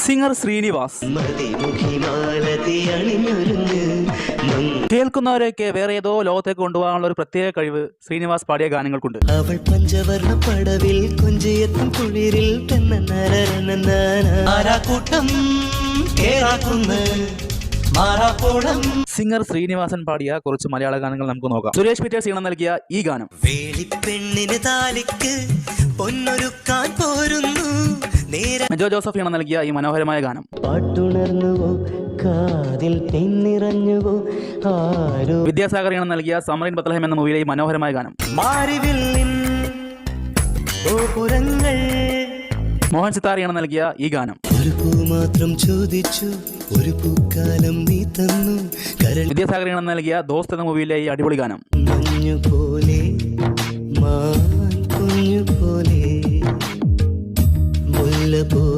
Singer Srinivas. കേൾക്കുന്നവരെയൊക്കെ വേറെ ഏതോ ലോകത്തേക്ക് കൊണ്ടുപോകാനുള്ള ഒരു പ്രത്യേക കഴിവ് ശ്രീനിവാസ് പാടിയ ഗാനങ്ങൾക്കുണ്ട്. അവൾ പഞ്ചവർണ്ണ പടവിൽ കൊഞ്ചിയെത്തും കുളിരിൽ സിംഗർ ശ്രീനിവാസൻ പാടിയ കുറച്ച് മലയാള ഗാനങ്ങൾ നമുക്ക് നോക്കാം. സുരേഷ് പീറ്റേഴ്സ് ഈണം നൽകിയ ഈ ഗാനം. വേളിപ്പെണ്ണിന് താലിക്ക് പൊന്നൊരുക്കാൻ പോരുന്നു. മെജോ ജോസഫ് ഈണം നൽകിയ ഈ മനോഹരമായ ഗാനം. പാട്ടുണർന്നുവോ കാതിൽ തെന്നിറഞ്ഞുവോ ആരോ. വിദ്യാസാഗർ ഈണം നൽകിയ സമറിൻ ബത്ലഹേം എന്ന മൂവിയിലെ ഈ മനോഹരമായ ഗാനം. മാറിവില്ലിൻ ഗോപുരങ്ങൾ. മോഹൻ സിത്താർ ഈണം നൽകിയ ഈ ഗാനം. ഒരു പൂ മാത്രം ചോദിച്ചു ഒരു പൂക്കാലം നീ തന്നു. വിദ്യാസാഗർ ഈണം നൽകിയ ദോസ്ത് എന്ന മൂവിയിലെ ഈ അടിപൊളി ഗാനം. മഞ്ഞു പോലെ മാൻ കുഞ്ഞു പോലെ മുല്ല പോലെ